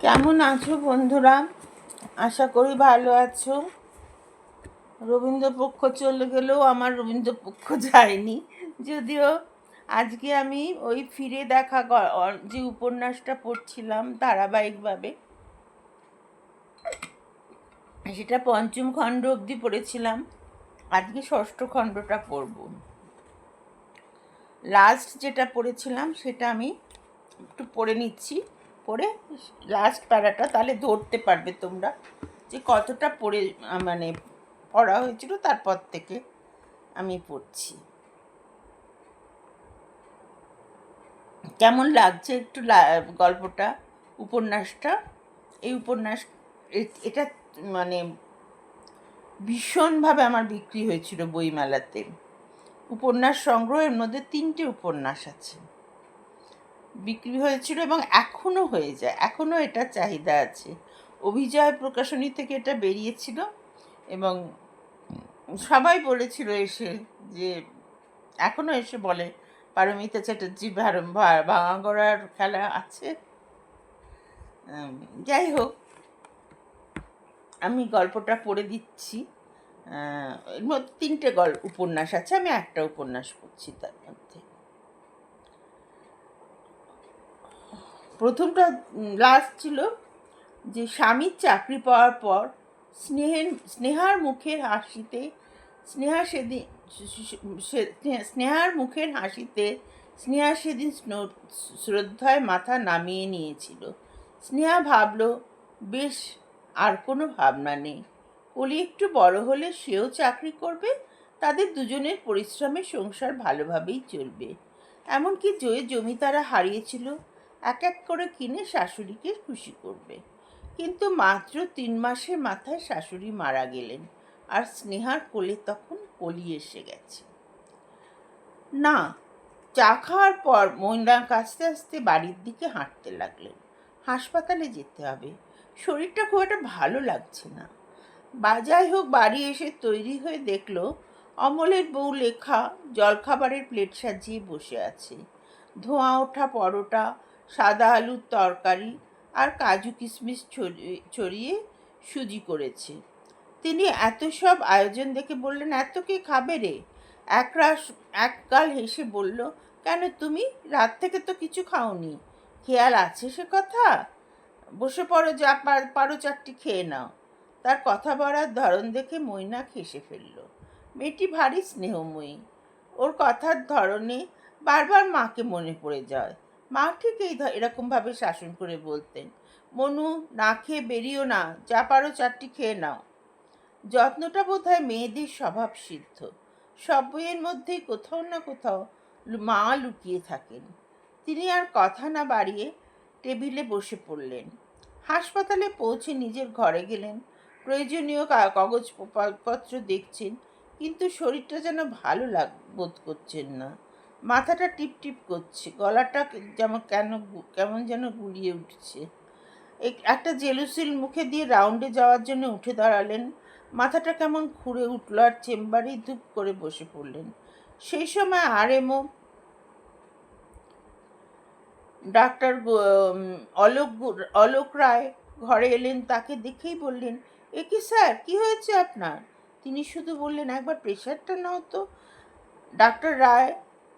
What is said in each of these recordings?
কেমন আছো বন্ধুরা? আশা করি ভালো আছো। রবীন্দ্রপক্ষ চলে গেলেও আমার রবীন্দ্রপক্ষ যায়নি। যদিও আজকে আমি ওই ফিরে দেখা যে উপন্যাসটা পড়ছিলাম ধারাবাহিকভাবে, সেটা পঞ্চম খণ্ড অবধি পড়েছিলাম। আজকে ষষ্ঠ খণ্ডটা পড়ব। লাস্ট যেটা পড়েছিলাম সেটা আমি একটু পড়ে নিচ্ছি। পড়ে লাস্ট প্যারাটা তাহলে ধরতে পারবে তোমরা যে কতটা পড়ে মানে পড়া হয়েছিল। তারপর থেকে আমি পড়ছি। কেমন লাগছে একটু গল্পটা, উপন্যাসটা? এই উপন্যাস এটা মানে ভীষণভাবে আমার বিক্রি হয়েছিল বইমেলাতে। উপন্যাস সংগ্রহের মধ্যে 3টে উপন্যাস আছে, বিক্রি হয়েছিল এবং এখনও হয়ে যায়, এখনও এটার চাহিদা আছে। অভিজয় প্রকাশনী থেকে এটা বেরিয়েছিল এবং সবাই বলেছিল এসে যে, এখনও এসে বলে পারমিতা চ্যাটার্জি ভাঙাগড়ার খেলা আছে। যাই হোক, আমি গল্পটা পড়ে দিচ্ছি। এর মধ্যে 3টে উপন্যাস আছে, আমি একটা উপন্যাস পড়ছি তার মধ্যে। প্রথমটা লাস্ট ছিল যে স্বামীর চাকরি পাওয়ার পর স্নেহার মুখের হাসিতে স্নেহা সেদিন শ্রদ্ধায় মাথা নামিয়ে নিয়েছিল। স্নেহা ভাবল, বেশ, আর কোনো ভাবনা নেই। কলি একটু বড় হলে সেও চাকরি করবে, তাদের দুজনের পরিশ্রমে সংসার ভালোভাবেই চলবে। এমনকি জমি তারা হারিয়েছিল এক এক করে কিনে শাশুড়িকে খুশি করবে। কিন্তু মাত্র 3 মাসের মাথায় শাশুড়ি মারা গেলেন, আর স্নেহার কোলে তখন কলি এসে গেছে। না, চা খাওয়ার পর মৈনাক আস্তে আস্তে বাড়ির দিকে হাঁটতে লাগলেন। হাসপাতালে যেতে হবে, শরীরটা খুব একটা ভালো লাগছে না। যাই হোক, বাড়ি এসে তৈরি হয়ে দেখল অমলের বউ লেখা জলখাবারের প্লেট সাজিয়ে বসে আছে। ধোঁয়া ওঠা পরোটা, সাদা আলুর তরকারি আর কাজু কিশমিশ ছড়িয়ে সুজি করেছে। তিনি এত সব আয়োজন দেখে বললেন, এত কে খাবে রে? একগাল হেসে বলল, কেন, তুমি রাত থেকে তো কিছু খাওনি, খেয়াল আছে সে কথা? বসে পড়ো, যা পারো 4টি খেয়ে নাও। তার কথা বলার ধরন দেখে মৈনাক হেসে ফেলল। মেয়েটি ভারী স্নেহময়ী। ওর কথার ধরনে বারবার মাকে মনে পড়ে যায়। মা ঠিক এরকমভাবে শাসন করে বলতেন, মনু, না খেয়ে বেরিও না, যা পারো 4টি খেয়ে নাও। যত্নটা বোধহয় মেয়েদের স্বভাব সিদ্ধ। সব বইয়ের মধ্যেই কোথাও না কোথাও মা লুকিয়ে থাকেন। তিনি আর কথা না বাড়িয়ে টেবিলে বসে পড়লেন। হাসপাতালে পৌঁছে নিজের ঘরে গেলেন। প্রয়োজনীয় কাগজপত্র দেখছেন, কিন্তু শরীরটা যেন ভালো বোধ করছেন না। মাথাটা টিপটিপ করছে, গলাটা কেমন যেন গুলিয়ে উঠছে। একটা জেলুসিল মুখে দিয়ে রাউন্ডে যাওয়ার জন্য উঠে দাঁড়ালেন। মাথাটা কেমন খুঁড়ে উঠল আর চেম্বারেই ধূপ করে বসে পড়লেন। সেই সময় আরএমও ডাক্তার অলোক রায় ঘরে এলেন। তাকে দেখেই বললেন, এ কি স্যার, কি হয়েছে আপনার? তিনি শুধু বললেন, একবার প্রেশারটা নাও তো। ডাক্তার রায়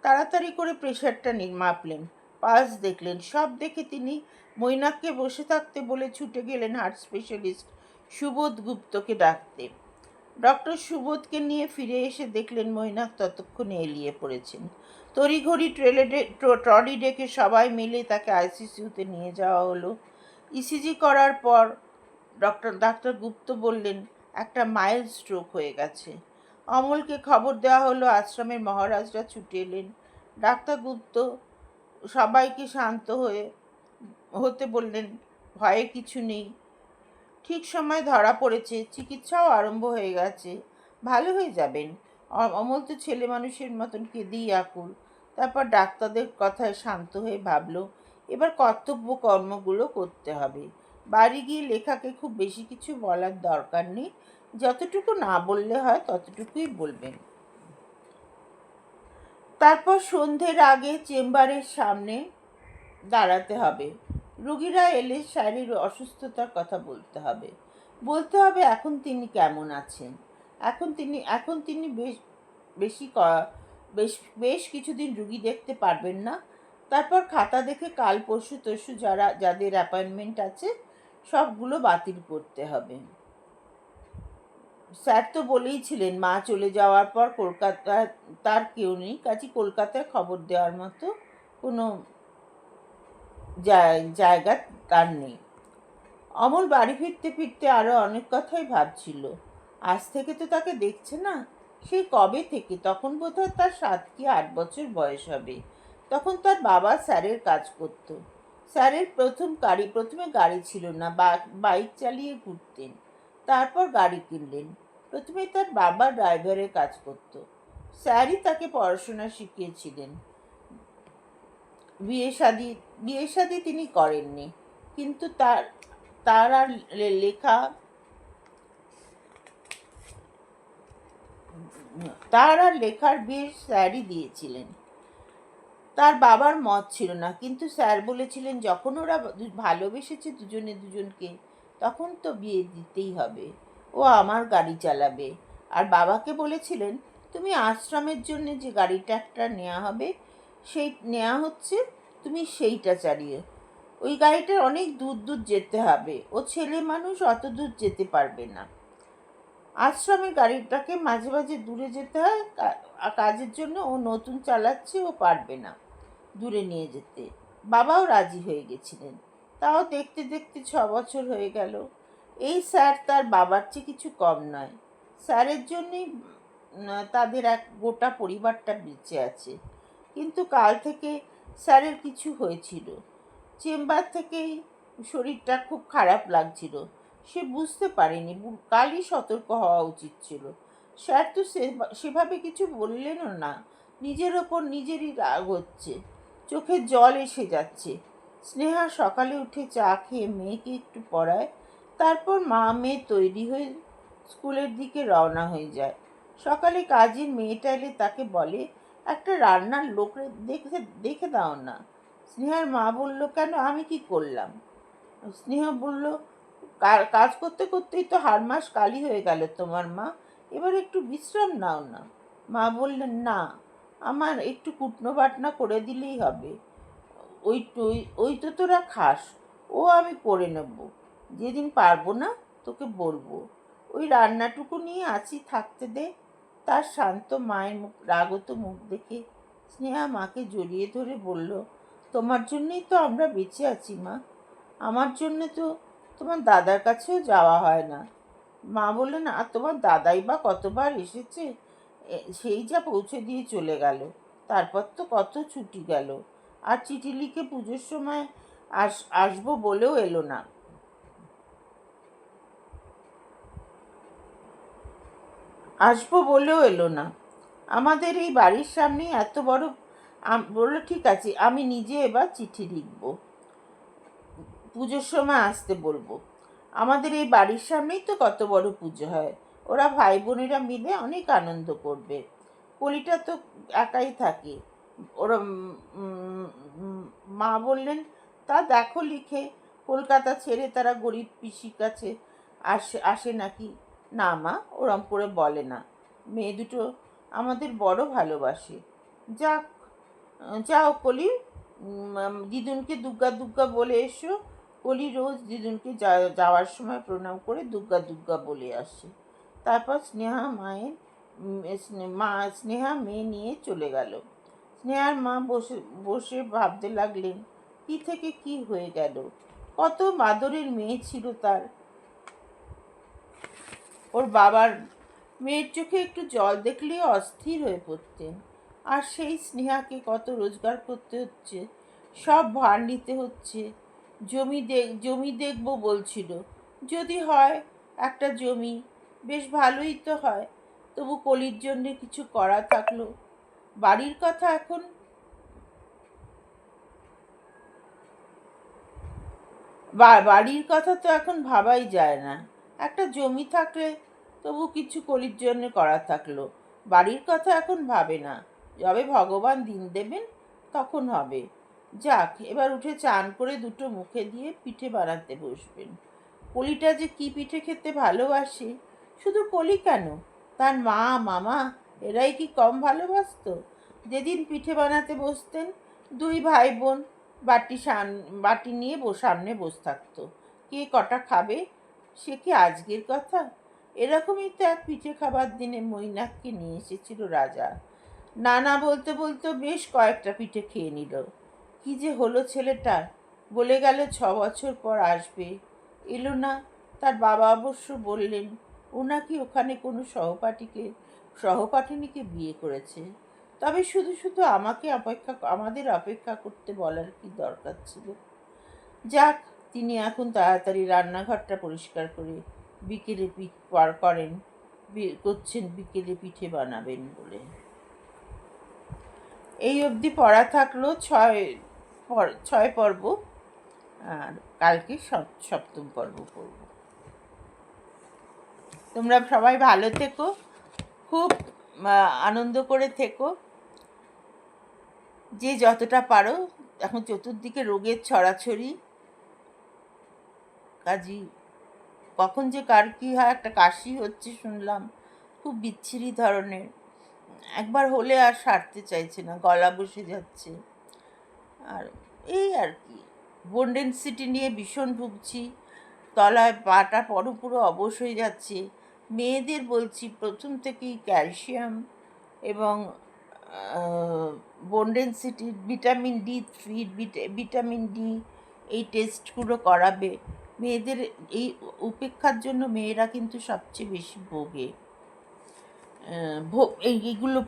তাড়াতাড়ি করে প্রেশারটা মাপলেন, পালস দেখলেন। সব দেখে তিনি মৈনাককে বসে থাকতে বলে ছুটে গেলেন হার্ট স্পেশালিস্ট সুবোধ গুপ্তকে ডাকতে। ডক্টর সুবোধকে নিয়ে ফিরে এসে দেখলেন মৈনাক ততক্ষণে এলিয়ে পড়েছেন। তড়িঘড়ি ট্রলি ডেকে সবাই মিলে তাকে আইসিইউতে নিয়ে যাওয়া হলো। ইসিজি করার পর ডাক্তার গুপ্ত বললেন, একটা মাইল্ড স্ট্রোক হয়ে গেছে। অমলকে খবর দেওয়া হলো। আশ্রমের মহারাজরা ছুটে এলেন। ডাক্তার গুপ্ত সবাইকে শান্ত হতে বললেন, ভয়ে কিছু নেই, ঠিক সময় ধরা পড়েছে, চিকিৎসাও আরম্ভ হয়ে গেছে, ভালো হয়ে যাবেন। অমল তো ছেলে মানুষের মতন কেঁদেই আকুল। তারপর ডাক্তারদের কথায় শান্ত হয়ে ভাবল, এবার কর্তব্য কর্মগুলো করতে হবে। বাড়ি গিয়ে লেখাকে খুব বেশি কিছু বলার দরকার নেই, যতটুকু না বললে হয় ততটুকুই বলবেন। তারপর সন্ধ্যের আগে চেম্বারের সামনে দাঁড়াতে হবে। রোগীরা এলে স্যারের অসুস্থতার কথা বলতে হবে। বলতে হবে এখন তিনি কেমন আছেন। এখন তিনি বেশি বেশ বেশ কিছুদিন রুগী দেখতে পারবেন না। তারপর খাতা দেখে কাল পরশু তরশু যাদের অ্যাপয়েন্টমেন্ট আছে সবগুলো বাতিল করতে হবে। স্যার তো বলেইছিলেন মা চলে যাওয়ার পর কলকাতায় তার কেউ নেই, কাজে কলকাতায় খবর দেওয়ার মতো কোনো জায়গা তার নেই। অমল বাড়ি ফিরতে ফিরতে আরও অনেক কথাই ভাবছিল। আজ থেকে তো তাকে দেখছে না, সেই কবে থেকে, তখন বোধহয় তার 7 কি 8 বছর বয়স হবে। তখন তার বাবা স্যারের কাজ করত। স্যারের প্রথমে গাড়ি ছিল না, বাইক চালিয়ে ঘুরতেন। তারপর গাড়ি কিনলেন। প্রথমে তার বাবা ড্রাইভারের কাজ করত। স্যারই তাকে পড়াশোনা শিখিয়েছিলেন। বিয়ে শাদী বিয়ে শাদী তিনি করেননি, কিন্তু তার আর লেখা তার আর লেখার বিয়ে স্যারই দিয়েছিলেন। তার বাবার মত ছিল না, কিন্তু স্যার বলেছিলেন যখন ওরা ভালোবেসেছে দুজনে দুজনকে, তখন তো বিয়ে দিতেই হবে। ও আমার গাড়ি চালাবে। আর বাবাকে বলেছিলেন, তুমি আশ্রমের জন্য যে গাড়িটা একটা নেওয়া হচ্ছে, তুমি সেইটা চালিয়ে। ওই গাড়িটার অনেক দূর দূর যেতে হবে, ও ছেলে মানুষ, অত দূর যেতে পারবে না। আশ্রমের গাড়িটাকে মাঝে মাঝে দূরে যেতে হয়, কাজের জন্য ও নতুন চালাচ্ছে, ও পারবে না দূরে নিয়ে যেতে। বাবাও রাজি হয়ে গেছিলেন। তাও দেখতে দেখতে 6 বছর হয়ে গেল। এই স্যার তার বাবার চেয়ে কিছু কম নয়। স্যারের জন্যই তাদের এক গোটা পরিবারটা বেঁচে আছে। কিন্তু কাল থেকে স্যারের কিছু হয়েছিল। চেম্বার থেকেই শরীরটা খুব খারাপ লাগছিল। সে বুঝতে পারেনি, কালই সতর্ক হওয়া উচিত ছিল। স্যার তো সেভাবে কিছু বললেনও না। নিজের ওপর নিজেরই রাগ হচ্ছে, চোখে জল এসে যাচ্ছে। স্নেহা সকালে উঠে চা খেয়ে মেয়েকে একটু পড়ায়, তারপর মা মেয়ে তৈরি হয়ে স্কুলের দিকে রওনা হয়ে যায়। সকালে কাজের মেয়েটা এলে তাকে বলে, একটা রান্নার লোক দেখে দেখে দাও না। স্নেহার মা বলল, কেন, আমি কি করলাম? স্নেহা বলল, কাজ করতে করতেই তো হাড়মাস কালি হয়ে গেল তোমার মা, এবার একটু বিশ্রাম নাও না। মা বললেন, না, আমার একটু কুটনো বাটনা করে দিলেই হবে। ওই ওই তো তোরা খাস, ও আমি করে নেব। যেদিন পারবো না তোকে বলবো। ওই রান্নাটুকু নিয়ে আছি, থাকতে দে। তার শান্ত মায়ের রাগত মুখ দেখে স্নেহা মাকে জড়িয়ে ধরে বলল, তোমার জন্যই তো আমরা বেঁচে আছি মা। আমার জন্য তো তোমার দাদার কাছেও যাওয়া হয় না। মা বললেন, আর তোমার দাদাই বা কতবার এসেছে, সেই যা পৌঁছে দিয়ে চলে গেল। তারপর তো কত ছুটি গেল। আর চিঠি লিখে পুজোর সময় আসবো বলেও এলো না। আসবো বলেও এলো না। আমাদের এই বাড়ির সামনে এত বড়। বললো, ঠিক আছে, আমি নিজে এবার চিঠি লিখব, পুজোর সময় আসতে বলবো। আমাদের এই বাড়ির সামনেই তো কত বড় পুজো হয়, ওরা ভাই বোনেরা মিলে অনেক আনন্দ করবে। কলিটা তো একাই থাকে। ওরা মা বললেন, তা দেখো লিখে, কলকাতা ছেড়ে তারা গরিব পিসির কাছে আসে নাকি? না মা, ওরম করে বলে না। মেয়ে দুটো আমাদের বড় ভালোবাসে। যাক, যাও কলি, দিদুনকে দুগ্গা দুগ্গা বলে এসো। কলি রোজ দিদুনকে যাওয়ার সময় প্রণাম করে দুগ্গা দুগ্গা বলে আসে। তারপর স্নেহা মেয়ে নিয়ে চলে গেল। স্নেহার মা বসে বসে ভাবতে লাগলেন, কি থেকে কি হয়ে গেল। কত মাদরের মেয়ে ছিল তার। ওর বাবার মেয়ের চোখে একটু জল দেখলেই অস্থির হয়ে পড়তেন। আর সেই স্নেহাকে কত রোজগার করতে হচ্ছে, সব ভার নিতে হচ্ছে। জমি দেখবো বলছিল। যদি হয় একটা জমি, বেশ ভালোই তো হয়। তবু কলির জন্যে কিছু করা থাকলো। বাড়ির কথা এখন বাড়ির কথা তো এখন ভাবাই যায় না। একটা জমি থাকলে তবু কিছু কলির জন্য করা থাকলো। বাড়ির কথা এখন ভাবে না। যবে ভগবান দিন দেবেন তখন হবে। যাক, এবার উঠে চান করে দুটো মুখে দিয়ে পিঠে বানাতে বসবেন। কলিটা যে কি পিঠে খেতে ভালোবাসে, শুধু কলি কেন, তার মা মামা এরাই কি কম ভালোবাসতো? যেদিন পিঠে বানাতে বসতেন, দুই ভাই বোন বাটি নিয়ে সামনে বসে থাকতো। কে কটা খাবে সে কি আজকের কথা? এরকমই তো এক পিঠে খাবার দিনে মৈনাককে নিয়ে এসেছিল রাজা। নানা বলতে বলতে বেশ কয়েকটা পিঠে খেয়ে নিল। কি যে হলো ছেলেটার! বলে গেল 6 বছর পর আসবে, এলো না। তার বাবা অবশ্য বললেন ও নাকি ওখানে কোনো সহপাঠিনীকে বিয়ে করেছে। তবে শুধু শুধু আমাদের অপেক্ষা করতে বলার কি দরকার ছিল? যাক, তিনি এখন তাড়াতাড়ি রান্নাঘরটা পরিষ্কার করে বিকেলে বিকেলে পিঠে বানাবেন বলে। এই অবধি পড়া থাকলো 6 পর্ব, আর কালকে সপ্তম পর্ব পড়ব। তোমরা সবাই ভালো থেকো, খুব আনন্দ করে থেকো, যে যতটা পারো। এখন চতুর্দিকে রোগের ছড়াছড়ি, কাজী কখন যে কার কী হয়, একটা কাশি হচ্ছে শুনলাম, খুব বিচ্ছিরি ধরনের। একবার হলে আর সারতে চাইছে না, গলা বসে যাচ্ছে। আর এই আর কি, বোন ডেন্সিটি নিয়ে ভীষণ ভুগছি। তলায় পাটা পুরো অবশ হয়ে যাচ্ছে। মেয়েদের বলছি প্রথম থেকেই ক্যালসিয়াম এবং বোন ডেন্সিটির ভিটামিন D3, ভিটামিন ডি এই টেস্টগুলো করাবে। মেয়েদের এই উপেক্ষার জন্য মেয়েরা কিন্তু সবচেয়ে বেশি ভোগে। এইগুলো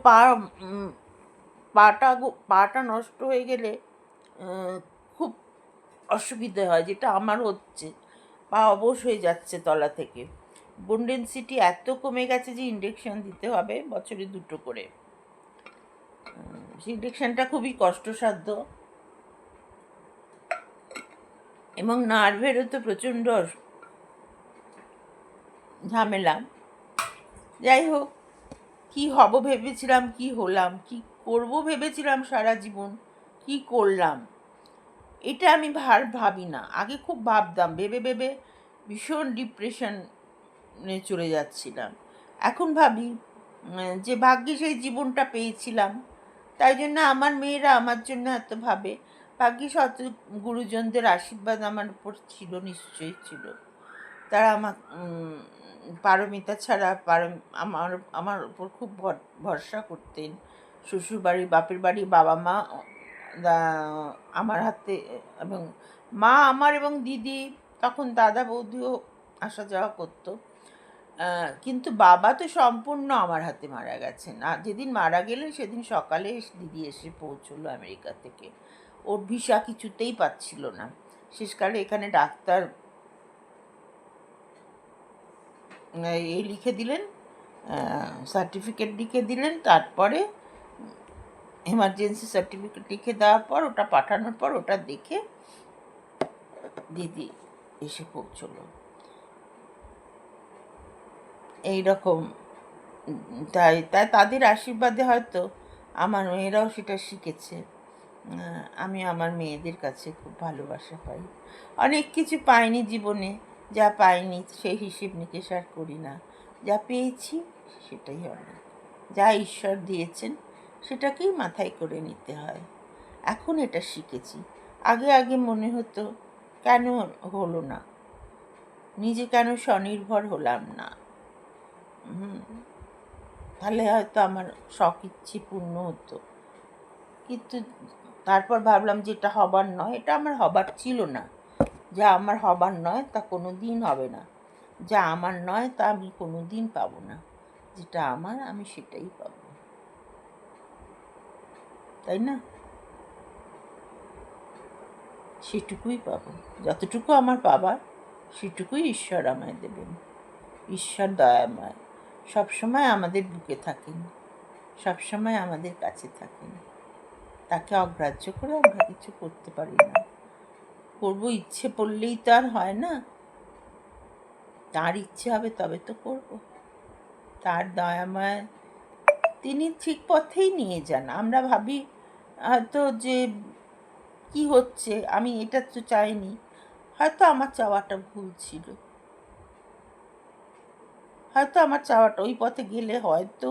পাটা নষ্ট হয়ে গেলে খুব অসুবিধে হয়, যেটা আমার হচ্ছে। পা অবশ হয়ে যাচ্ছে তলা থেকে। বোন ডেন্সিটি এত কমে গেছে যে ইনজেকশন দিতে হবে বছরে 2টো করে। সেই ইনজেকশনটা খুবই কষ্টসাধ্য এবং নার্ভেরও তো প্রচণ্ড ঝামেলা। যাই হোক, কি হব ভেবেছিলাম, কি হলাম, কি করব ভেবেছিলাম সারা জীবন, কি করলাম, এটা আমি ভাবি না। আগে খুব ভাবতাম, ভেবে ভেবে ভীষণ ডিপ্রেশনে চলে যাচ্ছিলাম। এখন ভাবি যে ভাগ্যে সেই জীবনটা পেয়েছিলাম, তাই জন্য আমার মেয়েরা আমার জন্য এত ভাবে। ভাগ্যিস অত গুরুজনদের আশীর্বাদ আমার উপর ছিল, নিশ্চয়ই ছিল। তারা পারমিতা ছাড়া আমার আমার উপর খুব ভরসা করতেন। শ্বশুরবাড়ি, বাপের বাড়ি, বাবা মা আমার হাতে, এবং মা আমার এবং দিদি, তখন দাদা বৌদিও আসা যাওয়া করতো। কিন্তু বাবা তো সম্পূর্ণ আমার হাতে মারা গেছেন। আর যেদিন মারা গেলেন সেদিন সকালে দিদি এসে পৌঁছলো আমেরিকা থেকে। ওর ভিসা কিছুতেই পাচ্ছিল না। শেষকালে এখানে ডাক্তার লিখে দিলেন, সার্টিফিকেট লিখে দিলেন। তারপরে এমার্জেন্সি সার্টিফিকেট লিখে দেওয়ার পর, ওটা পাঠানোর পর, ওটা দেখে দিদি এসে পৌঁছলো। এইরকম, তাই তাই তাদের আশীর্বাদে হয়তো আমার মেয়েরাও সেটা শিখেছে। আমি আমার মেয়েদের কাছে খুব ভালোবাসা পাই। অনেক কিছু পাইনি জীবনে, যা পাইনি সেই হিসেব নিকেশ আর করি না। যা পেয়েছি সেটাই অনেক। যা ঈশ্বর দিয়েছেন সেটাকেই মাথায় করে নিতে হয়। এখন এটা শিখেছি। আগে আগে মনে হতো কেন হলো না, নিজে কেন স্বনির্ভর হলাম না। তাহলে হয়তো আমার শখ ইচ্ছে পূর্ণ হতো। কিন্তু তারপর ভাবলাম যে এটা হবার নয়, এটা আমার হবার ছিল না। যা আমার হবার নয় তা কোনো দিন হবে না। যা আমার নয় তা আমি কোনো দিন পাবো না। যেটা আমার, আমি সেটাই পাবো, তাই না? সেটুকুই পাবো। যতটুকু আমার পাবার সেটুকুই ঈশ্বর আমায় দেবেন। ঈশ্বর দয়াময়, সবসময় আমাদের বুকে থাকেন, সবসময় আমাদের কাছে থাকেন। তাকে অগ্রাহ্য করে আমরা কিছু করতে পারি না। করবো ইচ্ছে পড়লেই তো আর হয় না। তার ইচ্ছে হবে তবে তো করব। তার দয়াময়, তিনি ঠিক পথেই নিয়ে যান। আমরা ভাবি হয়তো যে কি হচ্ছে, আমি এটা তো চাইনি। হয়তো আমার চাওয়াটা ভুল ছিল। হয়তো আমার চাওয়াটা ওই পথে গেলে হয়তো